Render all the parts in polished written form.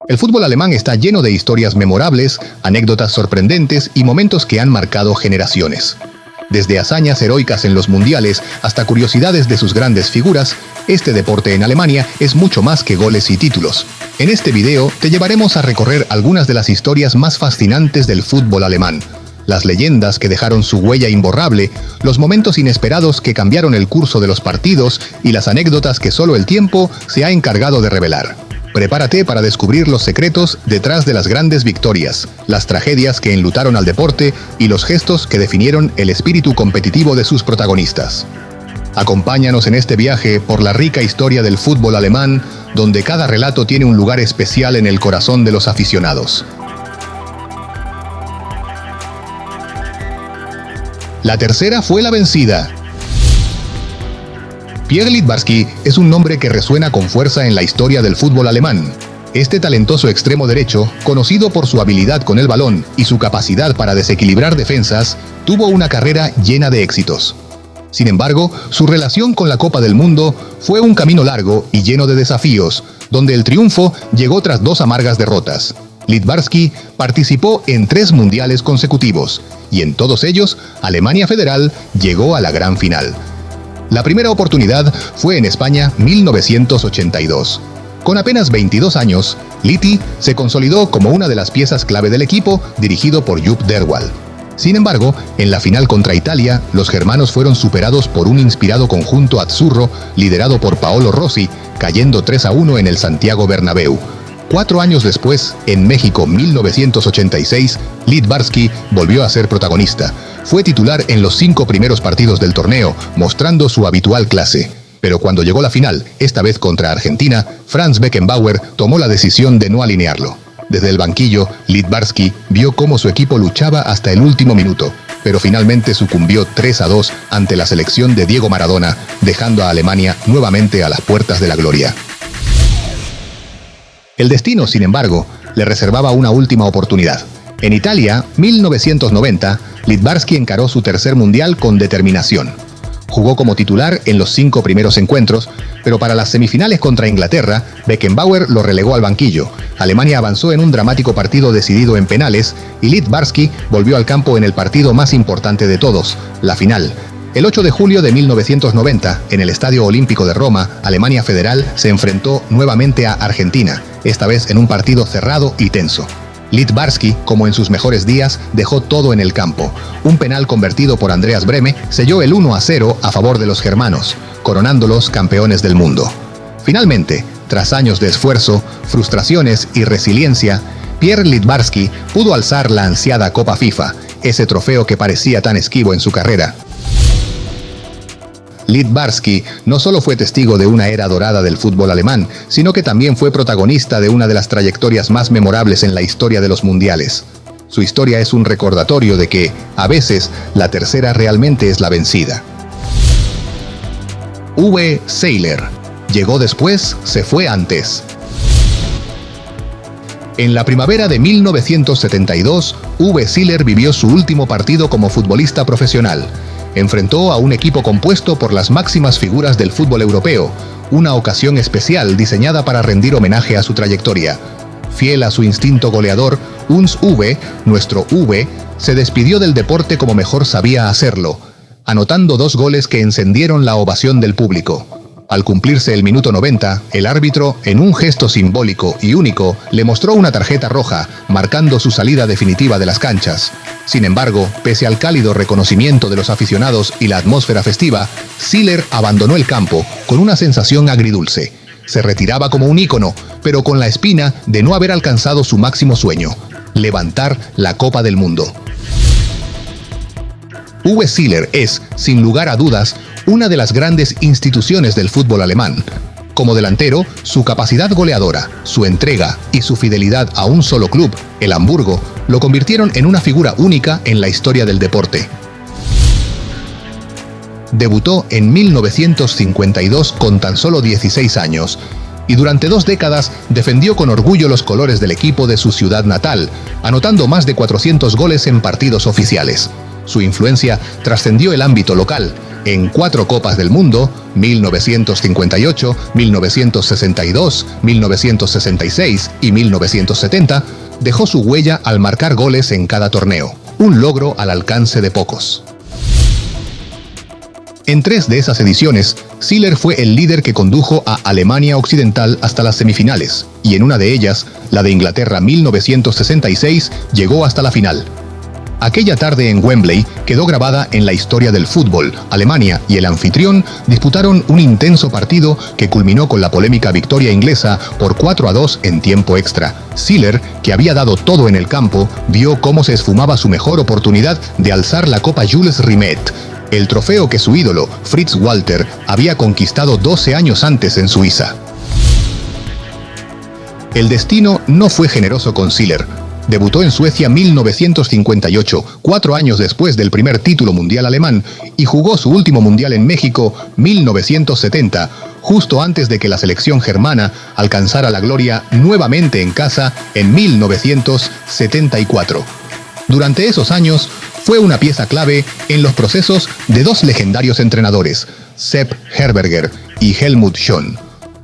El fútbol alemán está lleno de historias memorables, anécdotas sorprendentes y momentos que han marcado generaciones. Desde hazañas heroicas en los mundiales hasta curiosidades de sus grandes figuras, este deporte en Alemania es mucho más que goles y títulos. En este video te llevaremos a recorrer algunas de las historias más fascinantes del fútbol alemán, las leyendas que dejaron su huella imborrable, los momentos inesperados que cambiaron el curso de los partidos y las anécdotas que solo el tiempo se ha encargado de revelar. Prepárate para descubrir los secretos detrás de las grandes victorias, las tragedias que enlutaron al deporte y los gestos que definieron el espíritu competitivo de sus protagonistas. Acompáñanos en este viaje por la rica historia del fútbol alemán, donde cada relato tiene un lugar especial en el corazón de los aficionados. La tercera fue la vencida. Pierre Littbarski es un nombre que resuena con fuerza en la historia del fútbol alemán. Este talentoso extremo derecho, conocido por su habilidad con el balón y su capacidad para desequilibrar defensas, tuvo una carrera llena de éxitos. Sin embargo, su relación con la Copa del Mundo fue un camino largo y lleno de desafíos, donde el triunfo llegó tras 2 amargas derrotas. Littbarski participó en 3 mundiales consecutivos, y en todos ellos, Alemania Federal llegó a la gran final. La primera oportunidad fue en España 1982. Con apenas 22 años, Litti se consolidó como una de las piezas clave del equipo dirigido por Jupp Derwall. Sin embargo, en la final contra Italia, los germanos fueron superados por un inspirado conjunto azzurro liderado por Paolo Rossi, cayendo 3-1 en el Santiago Bernabéu. 4 años después, en México 1986, Littbarski volvió a ser protagonista. Fue titular en los 5 primeros partidos del torneo, mostrando su habitual clase. Pero cuando llegó la final, esta vez contra Argentina, Franz Beckenbauer tomó la decisión de no alinearlo. Desde el banquillo, Littbarski vio cómo su equipo luchaba hasta el último minuto, pero finalmente sucumbió 3-2 ante la selección de Diego Maradona, dejando a Alemania nuevamente a las puertas de la gloria. El destino, sin embargo, le reservaba una última oportunidad. En Italia, 1990, Littbarski encaró su tercer mundial con determinación. Jugó como titular en los 5 primeros encuentros, pero para las semifinales contra Inglaterra, Beckenbauer lo relegó al banquillo. Alemania avanzó en un dramático partido decidido en penales y Littbarski volvió al campo en el partido más importante de todos, la final. El 8 de julio de 1990, en el Estadio Olímpico de Roma, Alemania Federal se enfrentó nuevamente a Argentina, esta vez en un partido cerrado y tenso. Littbarski, como en sus mejores días, dejó todo en el campo. Un penal convertido por Andreas Brehme selló el 1-0 a favor de los germanos, coronándolos campeones del mundo. Finalmente, tras años de esfuerzo, frustraciones y resiliencia, Pierre Littbarski pudo alzar la ansiada Copa FIFA, ese trofeo que parecía tan esquivo en su carrera. Littbarski no solo fue testigo de una era dorada del fútbol alemán, sino que también fue protagonista de una de las trayectorias más memorables en la historia de los mundiales. Su historia es un recordatorio de que, a veces, la tercera realmente es la vencida. Uwe Seeler. Llegó después, se fue antes. En la primavera de 1972, Uwe Seeler vivió su último partido como futbolista profesional. Enfrentó a un equipo compuesto por las máximas figuras del fútbol europeo, una ocasión especial diseñada para rendir homenaje a su trayectoria. Fiel a su instinto goleador, Uns Uwe, nuestro Uwe, se despidió del deporte como mejor sabía hacerlo, anotando 2 goles que encendieron la ovación del público. Al cumplirse el minuto 90, el árbitro, en un gesto simbólico y único, le mostró una tarjeta roja, marcando su salida definitiva de las canchas. Sin embargo, pese al cálido reconocimiento de los aficionados y la atmósfera festiva, Seeler abandonó el campo con una sensación agridulce. Se retiraba como un ícono, pero con la espina de no haber alcanzado su máximo sueño: levantar la Copa del Mundo. Uwe Seeler es, sin lugar a dudas, una de las grandes instituciones del fútbol alemán. Como delantero, su capacidad goleadora, su entrega y su fidelidad a un solo club, el Hamburgo, lo convirtieron en una figura única en la historia del deporte. Debutó en 1952 con tan solo 16 años y durante 2 décadas defendió con orgullo los colores del equipo de su ciudad natal, anotando más de 400 goles en partidos oficiales. Su influencia trascendió el ámbito local. En 4 Copas del Mundo, 1958, 1962, 1966 y 1970, dejó su huella al marcar goles en cada torneo, un logro al alcance de pocos. En 3 de esas ediciones, Ziller fue el líder que condujo a Alemania Occidental hasta las semifinales, y en una de ellas, la de Inglaterra 1966, llegó hasta la final. Aquella tarde en Wembley quedó grabada en la historia del fútbol. Alemania y el anfitrión disputaron un intenso partido que culminó con la polémica victoria inglesa por 4-2 en tiempo extra. Ziller, que había dado todo en el campo, vio cómo se esfumaba su mejor oportunidad de alzar la Copa Jules Rimet, el trofeo que su ídolo, Fritz Walter, había conquistado 12 años antes en Suiza. El destino no fue generoso con Ziller. Debutó en Suecia 1958, 4 años después del primer título mundial alemán, y jugó su último mundial en México 1970, justo antes de que la selección germana alcanzara la gloria nuevamente en casa en 1974. Durante esos años, fue una pieza clave en los procesos de 2 legendarios entrenadores, Sepp Herberger y Helmut Schön.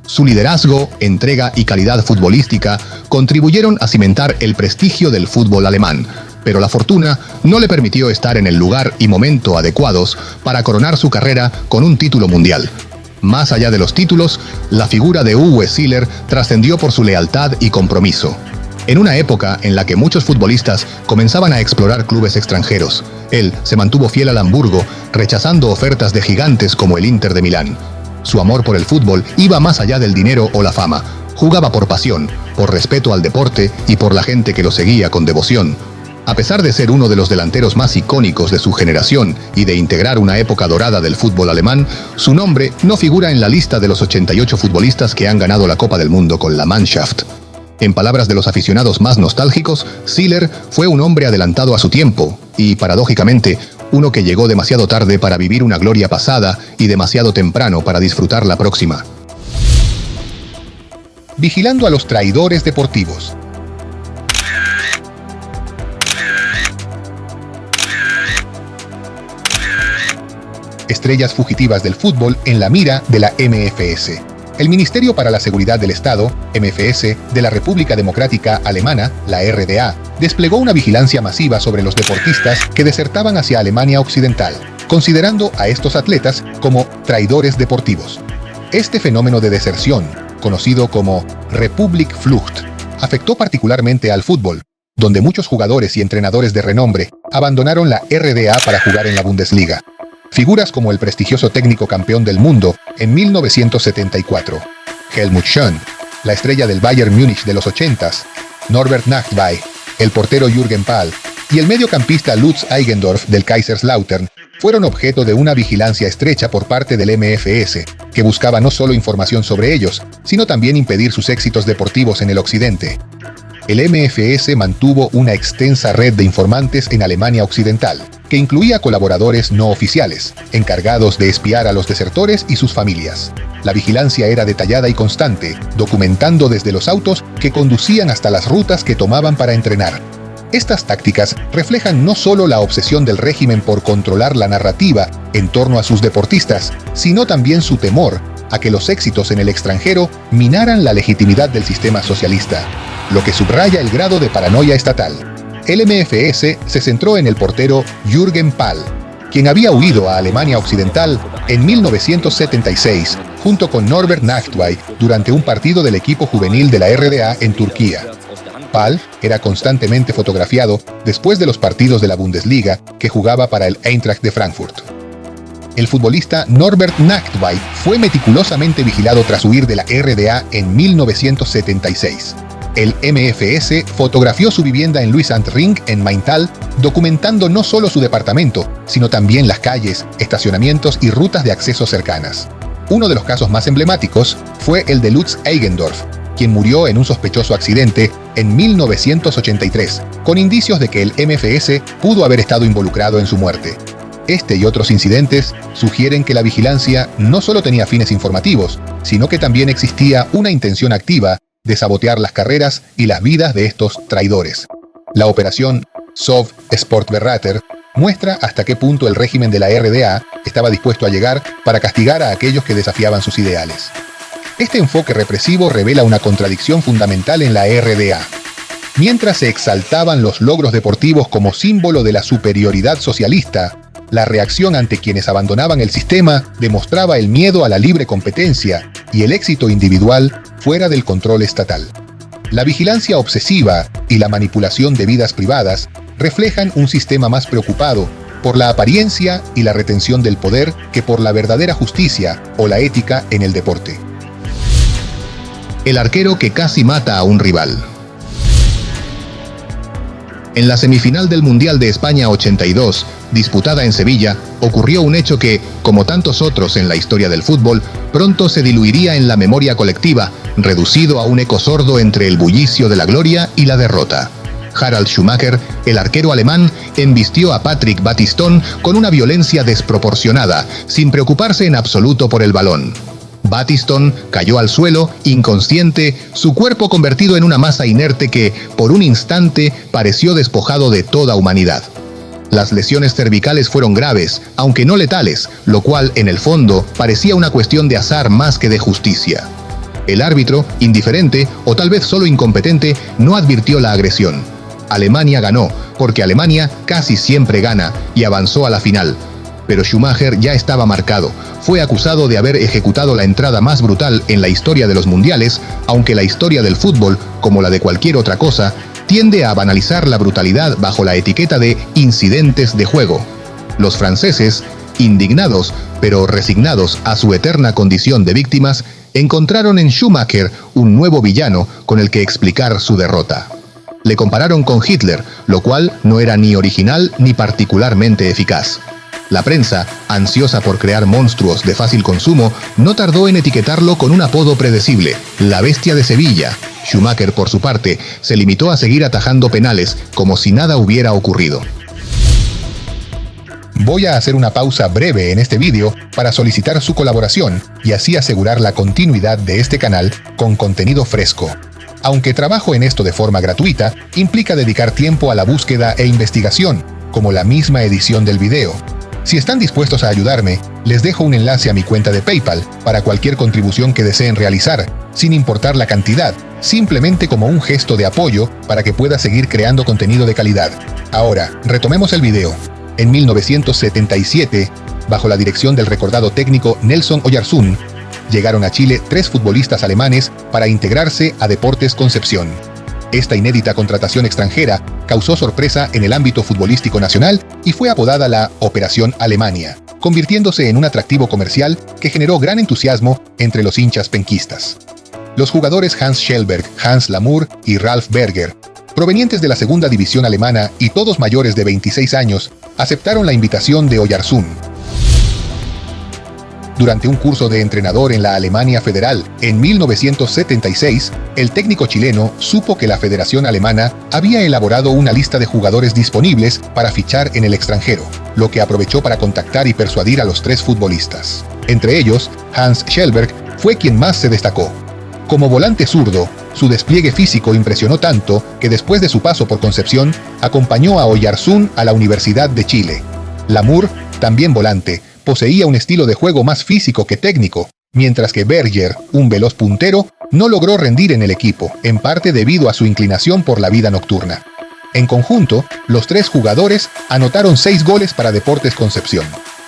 Su liderazgo, entrega y calidad futbolística contribuyeron a cimentar el prestigio del fútbol alemán, pero la fortuna no le permitió estar en el lugar y momento adecuados para coronar su carrera con un título mundial. Más allá de los títulos, la figura de Uwe Ziller trascendió por su lealtad y compromiso. En una época en la que muchos futbolistas comenzaban a explorar clubes extranjeros, él se mantuvo fiel al Hamburgo, rechazando ofertas de gigantes como el Inter de Milán. Su amor por el fútbol iba más allá del dinero o la fama. Jugaba por pasión, por respeto al deporte y por la gente que lo seguía con devoción. A pesar de ser uno de los delanteros más icónicos de su generación y de integrar una época dorada del fútbol alemán, su nombre no figura en la lista de los 88 futbolistas que han ganado la Copa del Mundo con la Mannschaft. En palabras de los aficionados más nostálgicos, Ziller fue un hombre adelantado a su tiempo y, paradójicamente, uno que llegó demasiado tarde para vivir una gloria pasada y demasiado temprano para disfrutar la próxima. Vigilando a los traidores deportivos. Estrellas fugitivas del fútbol en la mira de la MFS. El Ministerio para la Seguridad del Estado, MFS, de la República Democrática Alemana, la RDA, desplegó una vigilancia masiva sobre los deportistas que desertaban hacia Alemania Occidental, considerando a estos atletas como traidores deportivos. Este fenómeno de deserción, conocido como Republikflucht, afectó particularmente al fútbol, donde muchos jugadores y entrenadores de renombre abandonaron la RDA para jugar en la Bundesliga. Figuras como el prestigioso técnico campeón del mundo en 1974, Helmut Schön, la estrella del Bayern Múnich de los 80s, Norbert Nachtwey, el portero Jürgen Pahl y el mediocampista Lutz Eigendorf del Kaiserslautern fueron objeto de una vigilancia estrecha por parte del MFS, que buscaba no solo información sobre ellos, sino también impedir sus éxitos deportivos en el occidente. El MFS mantuvo una extensa red de informantes en Alemania Occidental, que incluía colaboradores no oficiales, encargados de espiar a los desertores y sus familias. La vigilancia era detallada y constante, documentando desde los autos que conducían hasta las rutas que tomaban para entrenar. Estas tácticas reflejan no solo la obsesión del régimen por controlar la narrativa en torno a sus deportistas, sino también su temor a que los éxitos en el extranjero minaran la legitimidad del sistema socialista, lo que subraya el grado de paranoia estatal. El MFS se centró en el portero Jürgen Pahl, quien había huido a Alemania Occidental en 1976 junto con Norbert Nachtwey durante un partido del equipo juvenil de la RDA en Turquía. Pahl era constantemente fotografiado después de los partidos de la Bundesliga que jugaba para el Eintracht de Frankfurt. El futbolista Norbert Nachtwey fue meticulosamente vigilado tras huir de la RDA en 1976. El MFS fotografió su vivienda en Luisant-Ring, en Maintal, documentando no solo su departamento, sino también las calles, estacionamientos y rutas de acceso cercanas. Uno de los casos más emblemáticos fue el de Lutz Eigendorf, quien murió en un sospechoso accidente en 1983, con indicios de que el MFS pudo haber estado involucrado en su muerte. Este y otros incidentes sugieren que la vigilancia no solo tenía fines informativos, sino que también existía una intención activa de sabotear las carreras y las vidas de estos traidores. La operación Sov Sportberater muestra hasta qué punto el régimen de la RDA estaba dispuesto a llegar para castigar a aquellos que desafiaban sus ideales. Este enfoque represivo revela una contradicción fundamental en la RDA. Mientras se exaltaban los logros deportivos como símbolo de la superioridad socialista, la reacción ante quienes abandonaban el sistema demostraba el miedo a la libre competencia y el éxito individual fuera del control estatal. La vigilancia obsesiva y la manipulación de vidas privadas reflejan un sistema más preocupado por la apariencia y la retención del poder que por la verdadera justicia o la ética en el deporte. El arquero que casi mata a un rival. En la semifinal del Mundial de España 82, disputada en Sevilla, ocurrió un hecho que, como tantos otros en la historia del fútbol, pronto se diluiría en la memoria colectiva, reducido a un eco sordo entre el bullicio de la gloria y la derrota. Harald Schumacher, el arquero alemán, embistió a Patrick Battiston con una violencia desproporcionada, sin preocuparse en absoluto por el balón. Battiston cayó al suelo, inconsciente, su cuerpo convertido en una masa inerte que, por un instante, pareció despojado de toda humanidad. Las lesiones cervicales fueron graves, aunque no letales, lo cual, en el fondo, parecía una cuestión de azar más que de justicia. El árbitro, indiferente o tal vez solo incompetente, no advirtió la agresión. Alemania ganó, porque Alemania casi siempre gana, y avanzó a la final. Pero Schumacher ya estaba marcado. Fue acusado de haber ejecutado la entrada más brutal en la historia de los mundiales, aunque la historia del fútbol, como la de cualquier otra cosa, tiende a banalizar la brutalidad bajo la etiqueta de incidentes de juego. Los franceses, indignados pero resignados a su eterna condición de víctimas, encontraron en Schumacher un nuevo villano con el que explicar su derrota. Le compararon con Hitler, lo cual no era ni original ni particularmente eficaz. La prensa, ansiosa por crear monstruos de fácil consumo, no tardó en etiquetarlo con un apodo predecible, la bestia de Sevilla. Schumacher, por su parte, se limitó a seguir atajando penales como si nada hubiera ocurrido. Voy a hacer una pausa breve en este vídeo para solicitar su colaboración y así asegurar la continuidad de este canal con contenido fresco. Aunque trabajo en esto de forma gratuita, implica dedicar tiempo a la búsqueda e investigación, como la misma edición del video. Si están dispuestos a ayudarme, les dejo un enlace a mi cuenta de PayPal para cualquier contribución que deseen realizar, sin importar la cantidad, simplemente como un gesto de apoyo para que pueda seguir creando contenido de calidad. Ahora, retomemos el video. En 1977, bajo la dirección del recordado técnico Nelson Oyarzún, llegaron a Chile 3 futbolistas alemanes para integrarse a Deportes Concepción. Esta inédita contratación extranjera causó sorpresa en el ámbito futbolístico nacional y fue apodada la Operación Alemania, convirtiéndose en un atractivo comercial que generó gran entusiasmo entre los hinchas penquistas. Los jugadores Hans Schellberg, Hans Lamour y Ralf Berger, provenientes de la segunda división alemana y todos mayores de 26 años, aceptaron la invitación de Oyarzún. Durante un curso de entrenador en la Alemania Federal en 1976, el técnico chileno supo que la Federación Alemana había elaborado una lista de jugadores disponibles para fichar en el extranjero, lo que aprovechó para contactar y persuadir a los 3 futbolistas. Entre ellos, Hans Schellberg fue quien más se destacó. Como volante zurdo, su despliegue físico impresionó tanto que después de su paso por Concepción, acompañó a Oyarzún a la Universidad de Chile. Lamour, también volante, poseía un estilo de juego más físico que técnico, mientras que Berger, un veloz puntero, no logró rendir en el equipo, en parte debido a su inclinación por la vida nocturna. En conjunto, los 3 jugadores anotaron 6 goles para Deportes Concepción.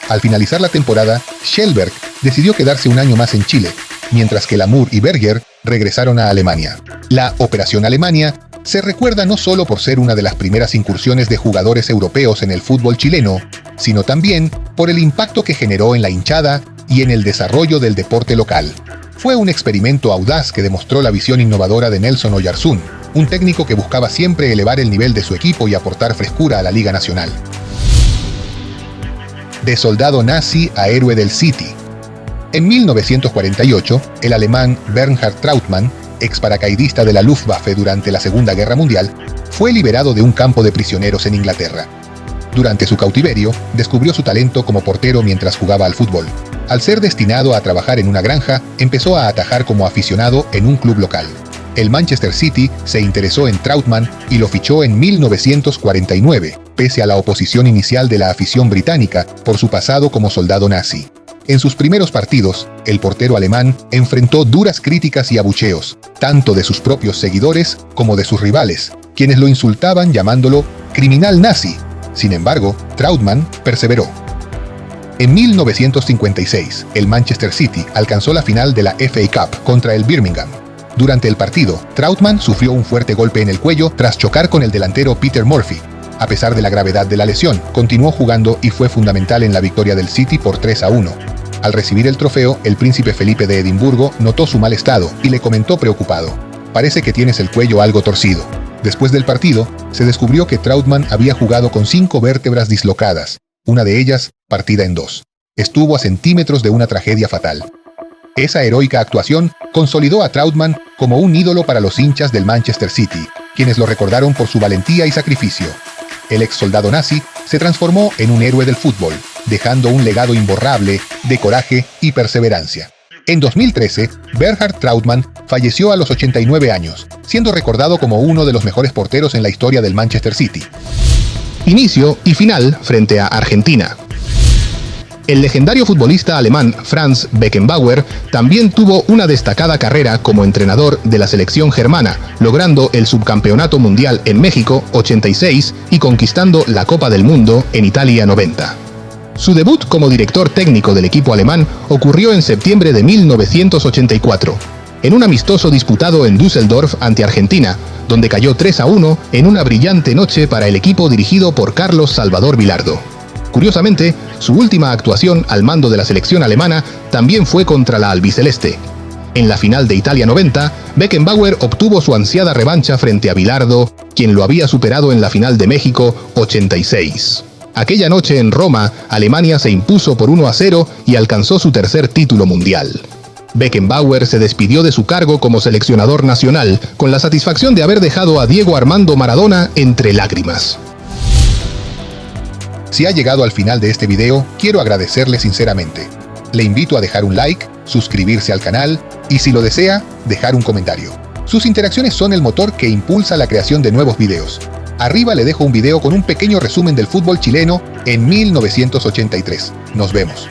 Al finalizar la temporada, Schellberg decidió quedarse un año más en Chile, mientras que Lamour y Berger regresaron a Alemania. La Operación Alemania se recuerda no solo por ser una de las primeras incursiones de jugadores europeos en el fútbol chileno, sino también por el impacto que generó en la hinchada y en el desarrollo del deporte local. Fue un experimento audaz que demostró la visión innovadora de Nelson Oyarzún, un técnico que buscaba siempre elevar el nivel de su equipo y aportar frescura a la Liga Nacional. De soldado nazi a héroe del City. En 1948, el alemán Bernhard Trautmann, ex paracaidista de la Luftwaffe durante la Segunda Guerra Mundial, fue liberado de un campo de prisioneros en Inglaterra. Durante su cautiverio, descubrió su talento como portero mientras jugaba al fútbol. Al ser destinado a trabajar en una granja, empezó a atajar como aficionado en un club local. El Manchester City se interesó en Trautmann y lo fichó en 1949, pese a la oposición inicial de la afición británica por su pasado como soldado nazi. En sus primeros partidos, el portero alemán enfrentó duras críticas y abucheos, tanto de sus propios seguidores como de sus rivales, quienes lo insultaban llamándolo criminal nazi. Sin embargo, Trautmann perseveró. En 1956, el Manchester City alcanzó la final de la FA Cup contra el Birmingham. Durante el partido, Trautmann sufrió un fuerte golpe en el cuello tras chocar con el delantero Peter Murphy. A pesar de la gravedad de la lesión, continuó jugando y fue fundamental en la victoria del City por 3-1. Al recibir el trofeo, el príncipe Felipe de Edimburgo notó su mal estado y le comentó preocupado: «Parece que tienes el cuello algo torcido». Después del partido, se descubrió que Trautmann había jugado con 5 vértebras dislocadas, una de ellas partida en 2. Estuvo a centímetros de una tragedia fatal. Esa heroica actuación consolidó a Trautmann como un ídolo para los hinchas del Manchester City, quienes lo recordaron por su valentía y sacrificio. El ex soldado nazi se transformó en un héroe del fútbol, dejando un legado imborrable de coraje y perseverancia. En 2013, Bernhard Trautmann falleció a los 89 años, siendo recordado como uno de los mejores porteros en la historia del Manchester City. Inicio y final frente a Argentina. El legendario futbolista alemán Franz Beckenbauer también tuvo una destacada carrera como entrenador de la selección germana, logrando el subcampeonato mundial en México 86 y conquistando la Copa del Mundo en Italia 90. Su debut como director técnico del equipo alemán ocurrió en septiembre de 1984, en un amistoso disputado en Düsseldorf ante Argentina, donde cayó 3-1 en una brillante noche para el equipo dirigido por Carlos Salvador Vilardo. Curiosamente, su última actuación al mando de la selección alemana también fue contra la albiceleste. En la final de Italia 90, Beckenbauer obtuvo su ansiada revancha frente a Vilardo, quien lo había superado en la final de México 86. Aquella noche en Roma, Alemania se impuso por 1-0 y alcanzó su tercer título mundial. Beckenbauer se despidió de su cargo como seleccionador nacional, con la satisfacción de haber dejado a Diego Armando Maradona entre lágrimas. Si ha llegado al final de este video, quiero agradecerle sinceramente. Le invito a dejar un like, suscribirse al canal y, si lo desea, dejar un comentario. Sus interacciones son el motor que impulsa la creación de nuevos videos. Arriba le dejo un video con un pequeño resumen del fútbol chileno en 1983. Nos vemos.